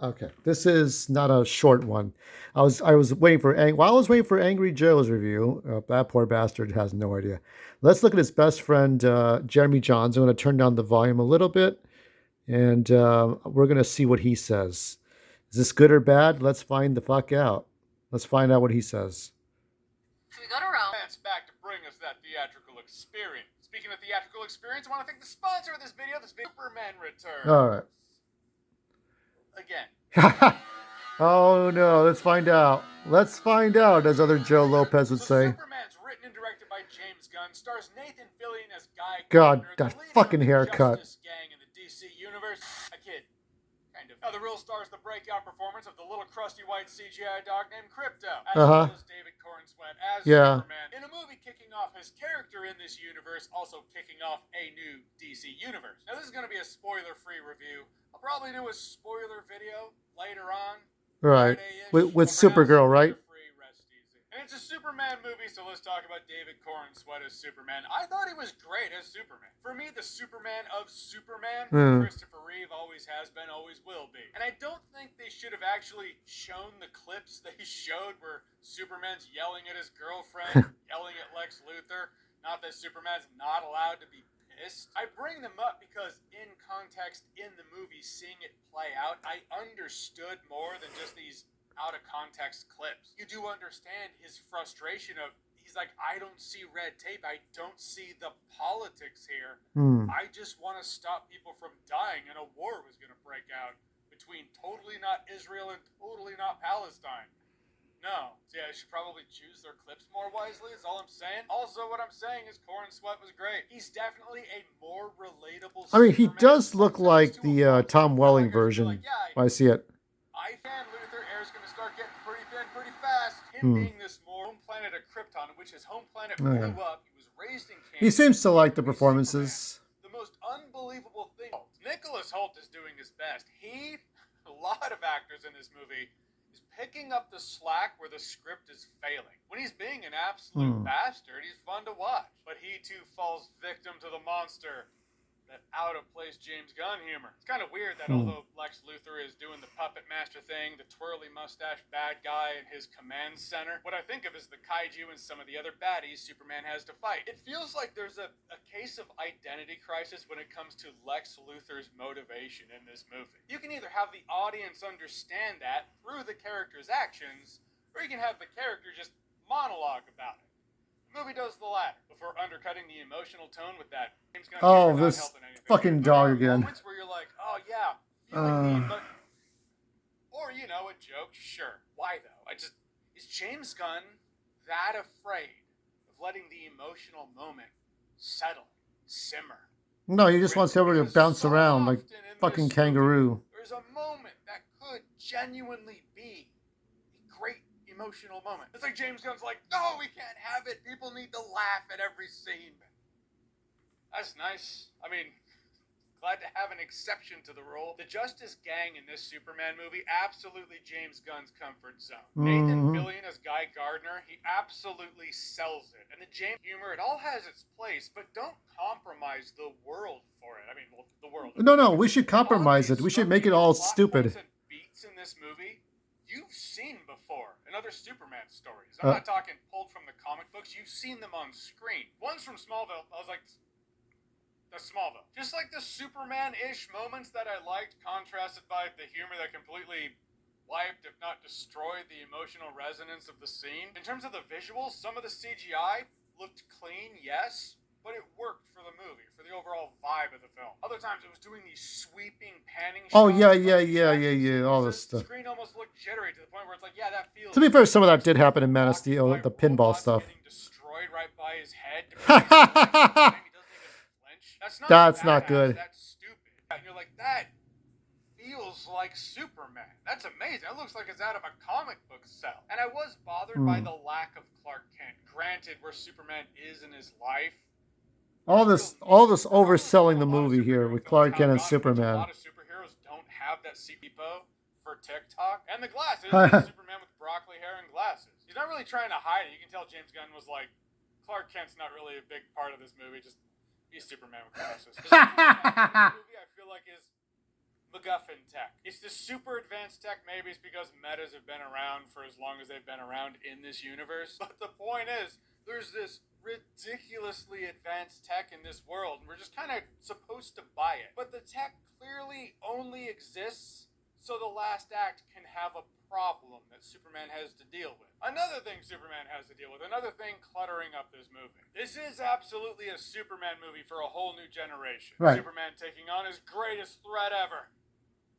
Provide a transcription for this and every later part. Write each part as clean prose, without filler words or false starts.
Okay, this is not a short one. I was waiting for while I was waiting for Angry Joe's review. That poor bastard has no idea. Let's look at his best friend Jeremy Johns. I'm going to turn down the volume a little bit, and we're going to see what he says. Is this good or bad? Let's find the fuck out. Let's find out what he says. We go to Rome. That's back to bring us that theatrical experience. Speaking of theatrical experience, I want to thank the sponsor of this video, Superman Returns. All right. Again. Oh no, let's find out. Let's find out, as other Joe Lopez would say. Superman's written and directed by James Gunn, stars Nathan Fillion as Guy God, Gardner, that the leader fucking of the haircut. Justice Gang in the DC universe. A kid. Kind of. Now, the real stars the breakout performance of the little crusty white CGI dog named Crypto, as well as David Cornsweet as Superman, in a movie kicking off his character in this universe, also kicking off a new DC universe. Now, this is going to be a spoiler-free review. I'll probably do a spoiler video later on. Right. With Supergirl, right? And it's a Superman movie, so let's talk about David Cornsweet as Superman. I thought he was great as Superman. For me, the Superman of Superman, Christopher Reeve always has been, always will be. And I don't think they should have actually shown the clips they showed where Superman's yelling at his girlfriend, yelling at Lex Luthor. Not that Superman's not allowed to be pissed. I bring them up because in context in the movie, seeing it play out, I understood more than just these out of context clips. You do understand his frustration of, he's like, I don't see red tape. I don't see the politics here. I just want to stop people from dying, and a war was going to break out between totally not Israel and totally not Palestine. No. So yeah, I should probably choose their clips more wisely, is all I'm saying. Also, what I'm saying is Cornsweet was great. He's definitely a more relatable I mean, he Superman does look like the Tom Welling version. I see it. I fan Luthor air's going to start getting pretty thin pretty fast. Him being this more home planet of Krypton, in which his home planet blew up. He was raised in Kansas. He seems to like the performances. Superman. The most unbelievable thing. Nicholas Hoult is doing his best. A lot of actors in this movie, is picking up the slack where the script is failing. When he's being an absolute bastard, he's fun to watch. But he too falls victim to the monster. That out-of-place James Gunn humor. It's kind of weird that although Lex Luthor is doing the puppet master thing, the twirly mustache bad guy in his command center, what I think of is the kaiju and some of the other baddies Superman has to fight. It feels like there's a case of identity crisis when it comes to Lex Luthor's motivation in this movie. You can either have the audience understand that through the character's actions, or you can have the character just monologue about it. Movie does the latter before undercutting the emotional tone with that. Oh, this fucking dog again. Moments where you're like, oh yeah, or you know, a joke. Sure, why though? Is James Gunn that afraid of letting the emotional moment settle, simmer? No, he just wants everybody to bounce around like fucking kangaroo. There's a moment that could genuinely be a great emotional moment. It's like James Gunn's like, no, we can't have it. People need to laugh at every scene. That's nice. I mean, glad to have an exception to the rule. The Justice Gang in this Superman movie, absolutely James Gunn's comfort zone. Nathan Fillion as Guy Gardner, he absolutely sells it. And the James humor, it all has its place, but don't compromise the world for it. I mean, well, the world. No, we should compromise it. We should make it all stupid. Beats in this movie you've seen before in other Superman stories. I'm not talking pulled from the comic books. You've seen them on screen. One's from Smallville. I was like, that's Smallville. Just like the Superman-ish moments that I liked, contrasted by the humor that completely wiped, if not destroyed, the emotional resonance of the scene. In terms of the visuals, some of the CGI looked clean, yes, but it worked for the movie, for the overall vibe of the film. Other times it was doing these sweeping panning shots. Oh, yeah, all this stuff. The screen almost looked jittery to the point where it's like, yeah, that feels... To be fair, some of that did happen in Man of Steel, the pinball stuff. Getting destroyed right by his head. That's not good. That's stupid. And you're like, that feels like Superman. That's amazing. That looks like it's out of a comic book cell. And I was bothered by the lack of Clark Kent. Granted, where Superman is in his life, all this overselling the movie here with Clark Kent and Superman. A lot of superheroes don't have that CPO for TikTok. And the glasses, Superman with broccoli hair and glasses. He's not really trying to hide it. You can tell James Gunn was like, Clark Kent's not really a big part of this movie. Just he's Superman with glasses. This movie, I feel like, is MacGuffin tech. It's the super advanced tech. Maybe it's because metas have been around for as long as they've been around in this universe. But the point is, there's this ridiculously advanced tech in this world, and we're just kind of supposed to buy it. But the tech clearly only exists so the last act can have a problem that Superman has to deal with. Another thing Superman has to deal with, another thing cluttering up this movie. This is absolutely a Superman movie for a whole new generation. Right. Superman taking on his greatest threat ever.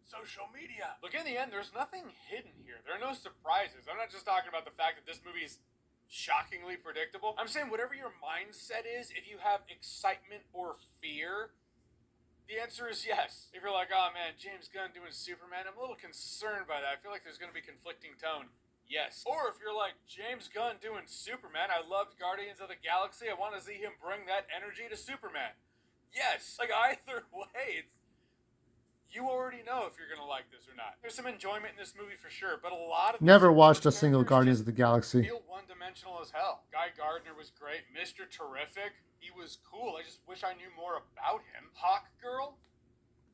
Social media. Look, in the end, there's nothing hidden here. There are no surprises. I'm not just talking about the fact that this movie is shockingly predictable. I'm saying whatever your mindset is, if you have excitement or fear, the answer is yes. If you're like, oh man, James Gunn doing Superman, I'm a little concerned by that. I feel like there's going to be conflicting tone. Yes. Or if you're like, James Gunn doing Superman, I loved Guardians of the Galaxy, I want to see him bring that energy to Superman. Yes. Like, either way, you already know if you're going to like this or not. There's some enjoyment in this movie for sure, but a lot of Never watched a single Guardians of the Galaxy. Feel one-dimensional as hell. Guy Gardner was great. Mr. Terrific, he was cool. I just wish I knew more about him. Hawk Girl?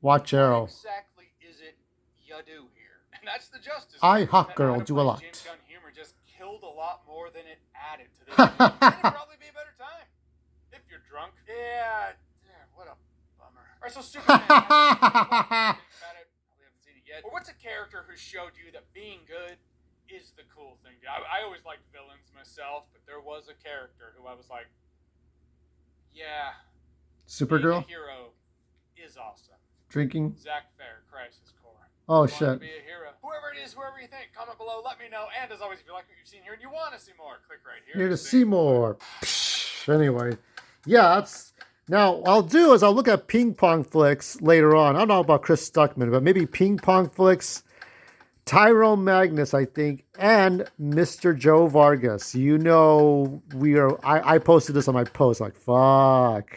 Watch Arrow. What exactly is it you do here? And that's the Justice. I, Hawk Girl, do a lot. James Gunn humor just killed a lot more than it added to this movie. It'd probably be a better time. If you're drunk. Yeah, what a bummer. Alright, so Superman. We haven't seen it yet. Or what's a character who showed you that being good is the cool thing? I always liked villains myself, but there was a character who I was like, yeah, Supergirl? being a hero is awesome. Drinking? Zach Fair, Crisis Core. Oh, shit. shit. Be a hero. Whoever it is, whoever you think, comment below, let me know. And as always, if you like what you've seen here and you want to see more, click right here. Here to see more. Anyway, yeah, that's... Now, what I'll do is I'll look at ping pong flicks later on. I don't know about Chris Stuckman, but maybe ping pong flicks, Tyrone Magnus, I think, and Mr. Joe Vargas. You know, I posted this on my post, like, fuck.